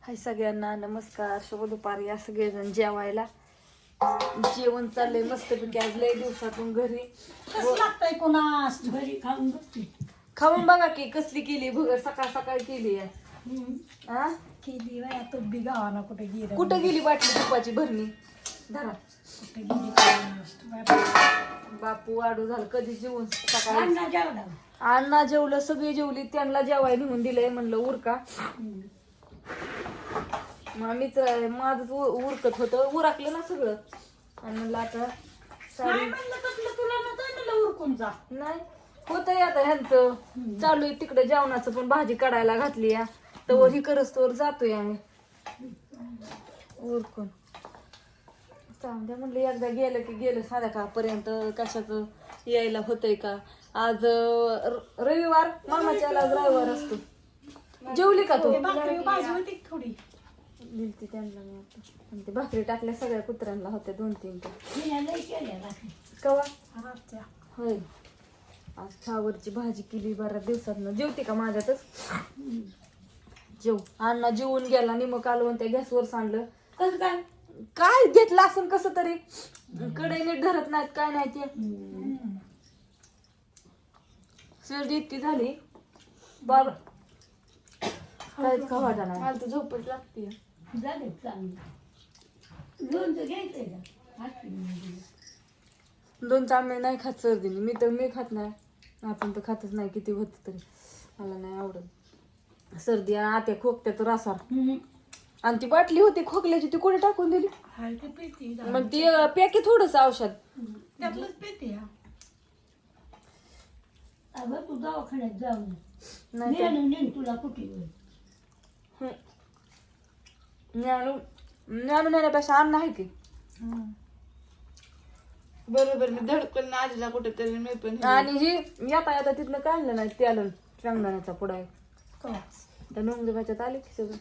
हाय सगळ्यांना नमस्कार, शुभ दुपारी. या सगळेजण जेवायला. जेवण चाललंय मस्तपैकी. आज लय दिवसातून घरी लागतंय कोणास घरी खाऊन बसते. खाऊन बघा की कसली केली भगर. सकाळ सकाळ केली आहे. हा केली बाया तो बी गावाला कुठे गेली कुठं गेली बाटली तुपाची भरणी धरा. कुठे गेली कोणास बापू आडू झालं कधी जेवण सकाळी. अण्णा जेवला. अण्णा जेवलं, सगळी जेवली. त्यांना जेवायला नेऊन दिलंय. म्हणलं उरका. मग मीच माझंच उरकत होतं. उरकलं ना सगळं. आणि म्हणलं आता साडी तुला ना उरकून जा. नाही होतंय आता ह्यांचं चालू आहे तिकडे जेवणाचं. पण भाजी काढायला घातली या तर ही करस तोवर जातोय आम्ही उरकून. चांगलं म्हणलं एकदा गेलं की गेलं. संध्याकाळपर्यंत कशाचं यायला होतंय का. आज रविवार, मामाच्या आज रविवार असतो. जेवली का तू? भाजी होती थोडी दिलती त्यांना मी आता. आणि ते भाकरी टाकल्या सगळ्या कुत्र्यांना होत्या 2-3 कवा होय. आज फ्लावरची भाजी केली. बऱ्याच दिवसातनं जेवते का माझ्यातच. जेव. अण्णा जेवून गेला. निम कालवण त्या गॅसवर सांडलं. कसं काय काय घेतलं असं कसं तरी कडे नीट धरत नाहीत काय नाही ते. सर्दी इतकी झाली बाबा काहीच खावा नाही. मला तर झोपच लागते. झाले चांगलं लोणचं घ्यायचंय का. दोन चांगले नाही खात सर्दीने. मी खात नाही. आपण तर खातच नाही किती होत तरी. मला नाही आवडत सर्दी. आत्या खोकत्यात रासार. आणि ती बाटली होती खोकल्याची ती कुठे टाकून दिली. मग ती पॅके थोडस औषध अगं तू दवाखान्यात जाऊन नाही तुला कुठे ज्ञानू नेण्यापेक्षा अन्न आहे की. बरोबर मी धडकन आजीला कुठेतरी मी पण. आणि ही येता येता तिथनं काढलं नाही त्याला शेंगदाण्याचा पुडा आहे. त्या नोंदबाच्यात आले की सगळं.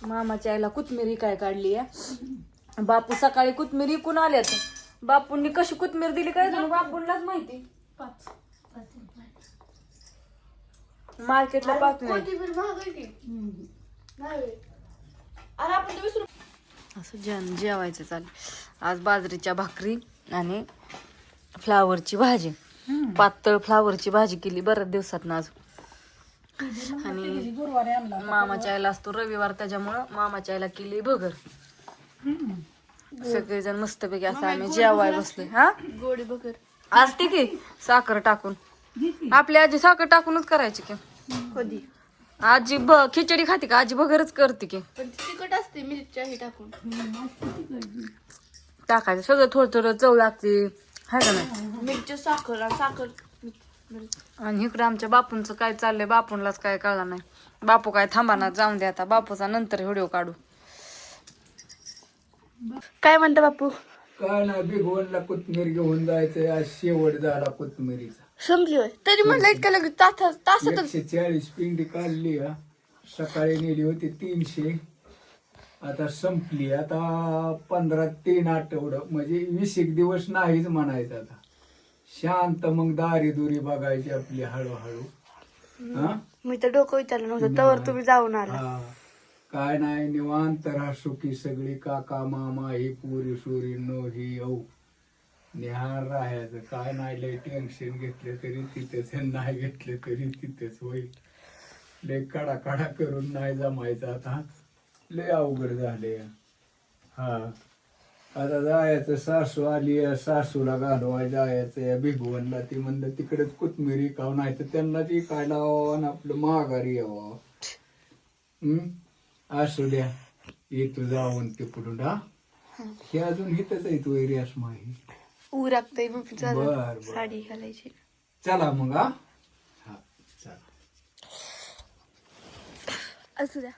मामाच्या आईला कोथमिरी काय काढली आहे. बापू सकाळी कोथमिरी इकून आल्यात. बापूंनी कशी कोथमीर दिली काय झालं बापूंलाच माहिती. मार्केटला पाहतो असं जेवायचं चालेल. आज बाजरीच्या भाकरी आणि फ्लावरची भाजी. पातळ फ्लावरची भाजी केली बऱ्याच दिवसात ना. आज आणि मामाच्या आईला असतो रविवार त्याच्यामुळं मामाच्या आईला केली भगर. सगळेजण मस्तपैकी असं आम्ही जेवाय बसलोय. हा गोडी बगर असते की साखर टाकून. आपली आजी साखर टाकूनच करायची की. कधी आजी खिचडी खाते का. आजी भगरच करते की. पण तिखट असते मिरच्याही टाकून. टाकायचं सगळं थोडं थोडं चव लागते हाय का नाही. मिरची साखर आणि इकडे आमच्या बापूंचं काय चाललंय बापूंलाच काय कळलं नाही. बापू काय थांबाना जाऊन दे आता. बापूचा नंतर व्हिडिओ काढू. काय म्हणता बापू. काय नाही भिगवणला कोथमीर घेऊन जायचंय. आज शेवट झाला कोथमिरीचा. संपली होय तरी म्हणलं इतक्या लगेच तासातच. 140 पिंडी काढली. सकाळी नेली होती 300. आता संपली. आता 15-3 आठवडं म्हणजे 20 दिवस नाहीच म्हणायचं. आता शांत मग दारी दुरी बघायची आपली हळूहळू. हा मी तर डोकं विचारलं नव्हतं तवर तुम्ही जाऊन आला. हा काय नाही निवांत राहा सुखी सगळी. काका मामा ही पुरी सुरी नो ही येऊ निहार राहायचं. काय नाही लय टेन्शन घेतलं तरी तिथेच नाही घेतलं तरी तिथेच होईल. लय काढा काढा करून नाही जमायचं. आता लय अवघड झाले. हा आता जायचं. सासू आली सासूला घालवाय जायचं या भिगवणला. ती म्हणलं तिकडेच कोथमिरी खाऊ नाही तर त्यांना ती काय लावावं आणि आपलं माघारी यावं. असू द्या येतो जाऊन तिकडून. हे अजून हिथच आहे तू एरियास माही उरकतय बर साडी घालायची. चला मग. हा चला असू द्या.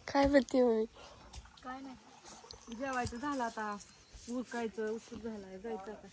काय म्हणते मम्मी. काय नाही जेवायचं झालं आता. उरकायचं उशीर झालाय जायचं आता.